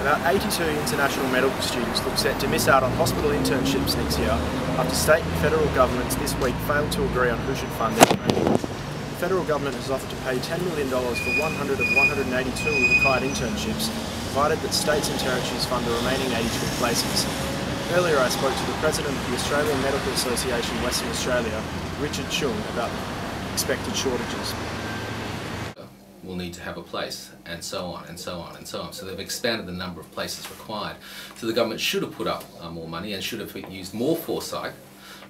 About 82 international medical students look set to miss out on hospital internships next year after state and federal governments this week failed to agree on who should fund their training. The federal government has offered to pay $10 million for 100 of 182 required internships, provided that states and territories fund the remaining 82 places. Earlier I spoke to the President of the Australian Medical Association Western Australia, Richard Choong, about the expected shortages. Will need to have a place, and so on and so on and so on. So they've expanded the number of places required. So the government should have put up more money and should have used more foresight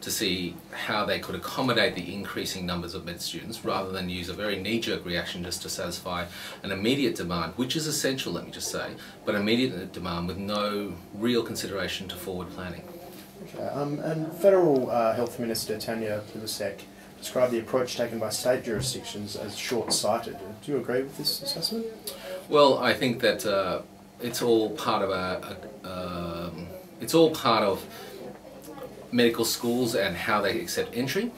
to see how they could accommodate the increasing numbers of med students rather than use a very knee-jerk reaction just to satisfy an immediate demand, which is essential, let me just say, but immediate demand with no real consideration to forward planning. Okay, and Federal Health Minister Tanya Plibersek described the approach taken by state jurisdictions as short-sighted. Do you agree with this assessment? Well, I think that it's all part of medical schools and how they accept entry.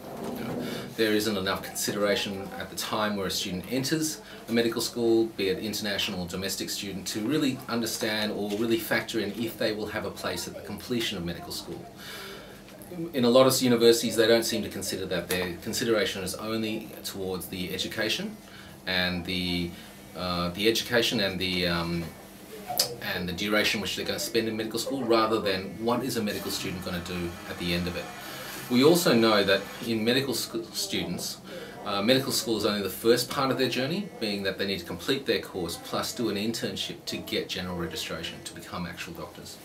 There isn't enough consideration at the time where a student enters a medical school, be it international or domestic student, to really understand or really factor in if they will have a place at the completion of medical school. In a lot of universities, they don't seem to consider that. Their consideration is only towards the education and the duration which they're going to spend in medical school, rather than what is a medical student going to do at the end of it. We also know that in medical students, medical school is only the first part of their journey, being that they need to complete their course plus do an internship to get general registration to become actual doctors.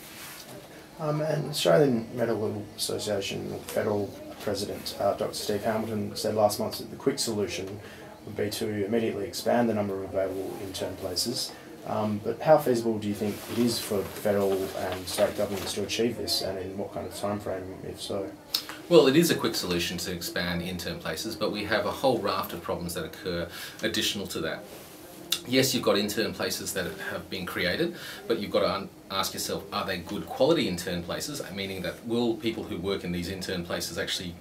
And Australian Medical Association Federal President Dr. Steve Hamilton said last month that the quick solution would be to immediately expand the number of available intern places. But how feasible do you think it is for federal and state governments to achieve this, and in what kind of time frame, if so? Well, it is a quick solution to expand intern places, but we have a whole raft of problems that occur additional to that. Yes, you've got intern places that have been created, but you've got to ask yourself, are they good quality intern places? Meaning that will people who work in these intern places actually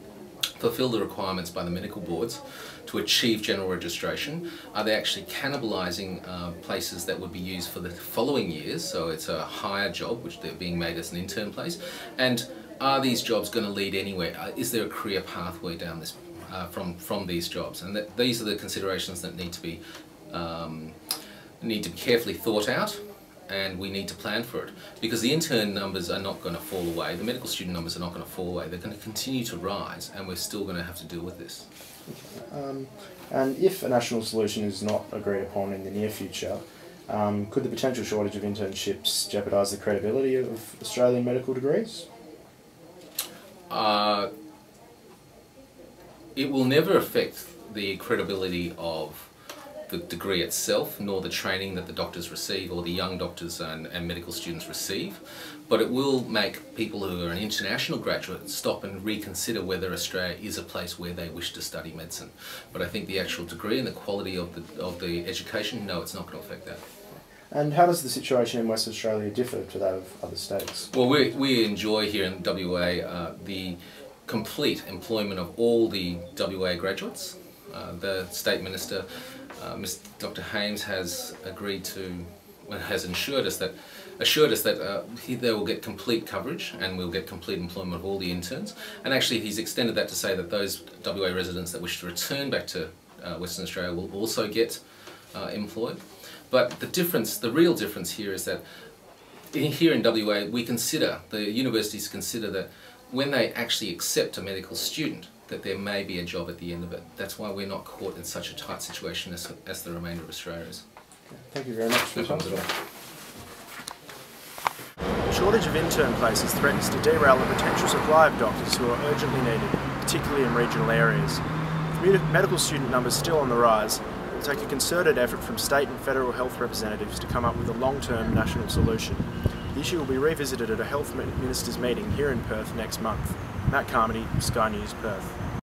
fulfill the requirements by the medical boards to achieve general registration? Are they actually cannibalising places that would be used for the following years? So it's a higher job which they're being made as an intern place. And are these jobs going to lead anywhere? Is there a career pathway down this from these jobs? And these are the considerations that need to be carefully thought out, and we need to plan for it, because the intern numbers are not going to fall away, the medical student numbers are not going to fall away, they're going to continue to rise, and we're still going to have to deal with this. Okay. And if a national solution is not agreed upon in the near future, could the potential shortage of internships jeopardise the credibility of Australian medical degrees? It will never affect the credibility of the degree itself, nor the training that the doctors receive or the young doctors and medical students receive, but it will make people who are an international graduate stop and reconsider whether Australia is a place where they wish to study medicine. But I think the actual degree and the quality of the education, no, it's not going to affect that. And how does the situation in Western Australia differ to that of other states? Well, we enjoy here in WA the complete employment of all the WA graduates. The State Minister, Dr. Hames, has assured us that they will get complete coverage and we'll get complete employment of all the interns. And actually he's extended that to say that those WA residents that wish to return back to Western Australia will also get employed. But the real difference here is that here in WA the universities consider that when they actually accept a medical student, that there may be a job at the end of it. That's why we're not caught in such a tight situation as the remainder of Australia is. Thank you very much for your time. The shortage of intern places threatens to derail the potential supply of doctors who are urgently needed, particularly in regional areas. With medical student numbers still on the rise, it will take a concerted effort from state and federal health representatives to come up with a long-term national solution. The issue will be revisited at a health ministers' meeting here in Perth next month. Carmody, Sky News, Perth.